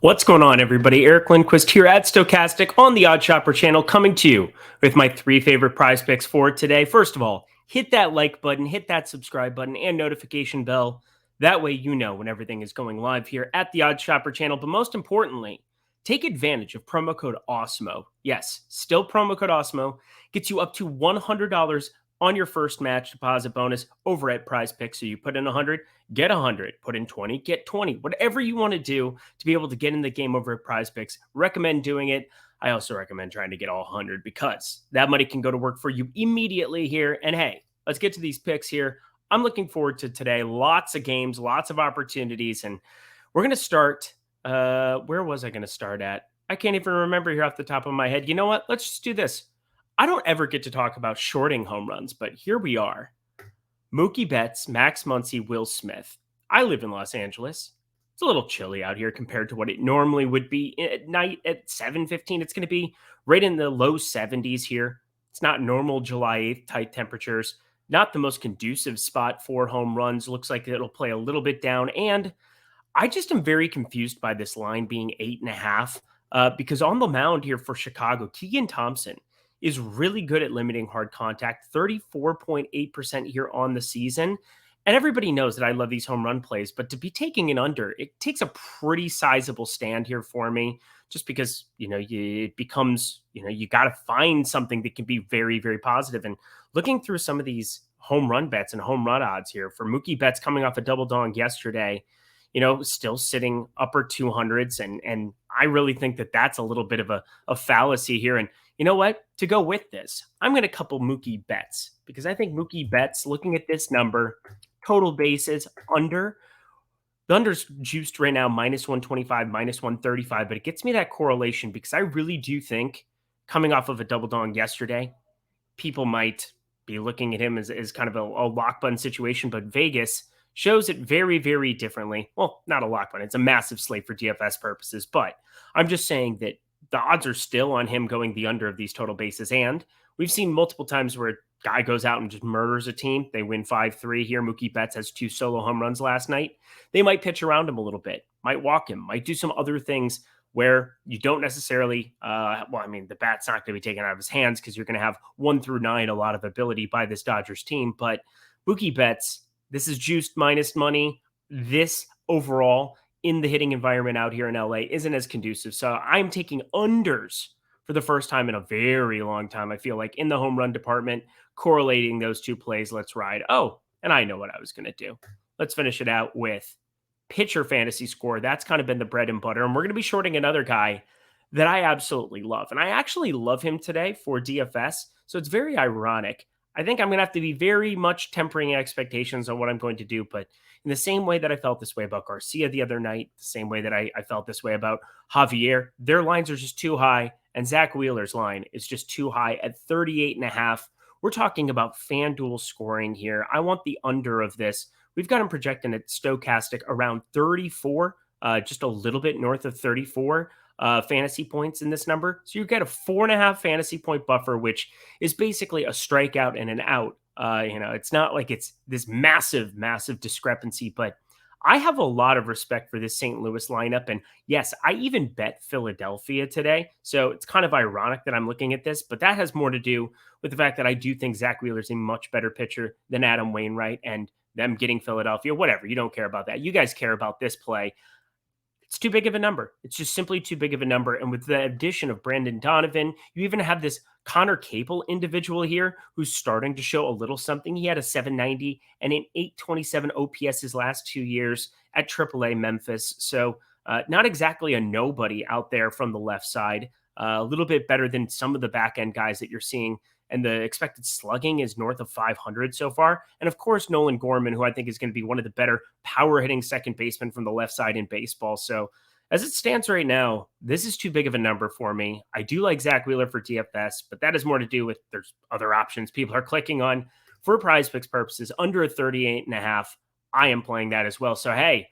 What's going on, everybody? Eric Lindquist here at Stochastic on the Odd Shopper channel, coming to you with my three favorite prize picks for today. First of all, hit that like button, hit that subscribe button, and notification bell. That way you know when everything is going live here at the Odd Shopper channel. But most importantly, take advantage of promo code OSMO. Yes, still promo code OSMO gets you up to $100 on your first match deposit bonus over at PrizePicks. So you put in 100, get 100, put in 20, get 20, whatever you want to do to be able to get in the game over at PrizePicks. Recommend doing it. I also recommend trying to get all 100 because that money can go to work for you immediately here. And hey, let's get to these picks here. I'm looking forward to today. Lots of games, lots of opportunities. And we're going to start, where was I going to start at? I can't even remember here off the top of my head. You know what? Let's just do this. I don't ever get to talk about shorting home runs, but here we are. Mookie Betts, Max Muncy, Will Smith. I live in Los Angeles. It's a little chilly out here compared to what it normally would be at night at 7:15. It's going to be right in the low 70s here. It's not normal July 8th type temperatures. Not the most conducive spot for home runs. Looks like it'll play a little bit down. And I just am very confused by this line being 8.5 because on the mound here for Chicago, Keegan Thompson is really good at limiting hard contact, 34.8% here on the season. And everybody knows that I love these home run plays, but to be taking an under, it takes a pretty sizable stand here for me, just because, it becomes, you got to find something that can be very, very positive. And looking through some of these home run bets and home run odds here for Mookie Betts coming off a double dong yesterday, still sitting upper 200s. And I really think that that's a little bit of a fallacy here. And you know what? To go with this, I'm going to couple Mookie Betts because I think Mookie Betts, looking at this number, total bases under. The under's juiced right now, minus 125, minus 135, but it gets me that correlation because I really do think coming off of a double dong yesterday, people might be looking at him as kind of a lock button situation, but Vegas shows it very, very differently. Well, not a lock button. It's a massive slate for DFS purposes, but I'm just saying that the odds are still on him going the under of these total bases. And we've seen multiple times where a guy goes out and just murders a team. They win 5-3 here. Mookie Betts has 2 solo home runs last night. They might pitch around him a little bit, might walk him, might do some other things where you don't necessarily, the bat's not going to be taken out of his hands because you're going to have 1 through 9, a lot of ability by this Dodgers team. But Mookie Betts, this is juiced minus money. This overall in the hitting environment out here in LA isn't as conducive. So I'm taking unders for the first time in a very long time. I feel like in the home run department, correlating those two plays. Let's ride. Oh, and I know what I was going to do. Let's finish it out with pitcher fantasy score. That's kind of been the bread and butter. And we're going to be shorting another guy that I absolutely love. And I actually love him today for DFS. So it's very ironic. I think I'm going to have to be very much tempering expectations on what I'm going to do. But in the same way that I felt this way about Garcia the other night, the same way that I felt this way about Javier, their lines are just too high. And Zack Wheeler's line is just too high at 38.5. We're talking about FanDuel scoring here. I want the under of this. We've got him projecting at Stochastic around 34, just a little bit north of 34 fantasy points in this number. So you get a 4.5 fantasy point buffer, which is basically a strikeout and an out. It's not like it's this massive, massive discrepancy, but I have a lot of respect for this St. Louis lineup. And yes, I even bet Philadelphia today. So it's kind of ironic that I'm looking at this, but that has more to do with the fact that I do think Zack Wheeler is a much better pitcher than Adam Wainwright, and them getting Philadelphia, whatever. You don't care about that. You guys care about this play. It's too big of a number. It's just simply too big of a number. And with the addition of Brandon Donovan, you even have this Connor Capel individual here who's starting to show a little something. He had a 790 and an 827 OPS his last 2 years at AAA Memphis. So not exactly a nobody out there from the left side. A little bit better than some of the back end guys that you're seeing. And the expected slugging is north of 500 so far. And of course, Nolan Gorman, who I think is going to be one of the better power hitting second basemen from the left side in baseball. So as it stands right now, this is too big of a number for me. I do like Zack Wheeler for DFS, but that has more to do with there's other options people are clicking on for PrizePicks purposes under a 38.5. I am playing that as well. So, hey,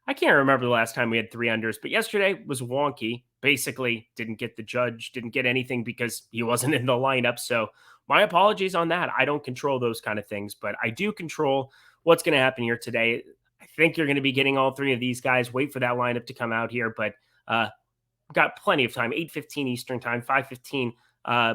I can't remember the last time we had 3 unders, but yesterday was wonky. Basically didn't get the judge, didn't get anything because he wasn't in the lineup. So my apologies on that. I don't control those kind of things, but I do control what's going to happen here today. I think you're going to be getting all 3 of these guys. Wait for that lineup to come out here. But Got plenty of time, 8:15 Eastern time, 5:15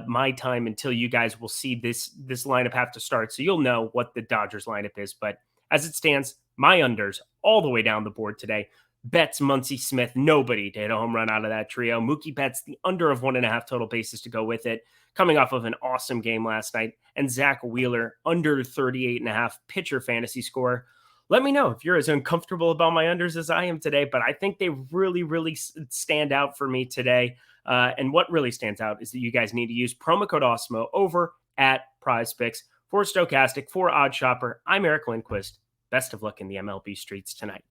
my time, until you guys will see this lineup have to start. So you'll know what the Dodgers lineup is. But as it stands, my unders all the way down the board today. Betts, Muncy, Smith, nobody to hit a home run out of that trio. Mookie Betts, the under of 1.5 total bases to go with it, coming off of an awesome game last night. And Zack Wheeler, under 38.5 pitcher fantasy score. Let me know if you're as uncomfortable about my unders as I am today, but I think they really, really stand out for me today. And what really stands out is that you guys need to use promo code Osmo over at PrizePicks. For Stokastic, for Odd Shopper, I'm Eric Lindquist. Best of luck in the MLB streets tonight.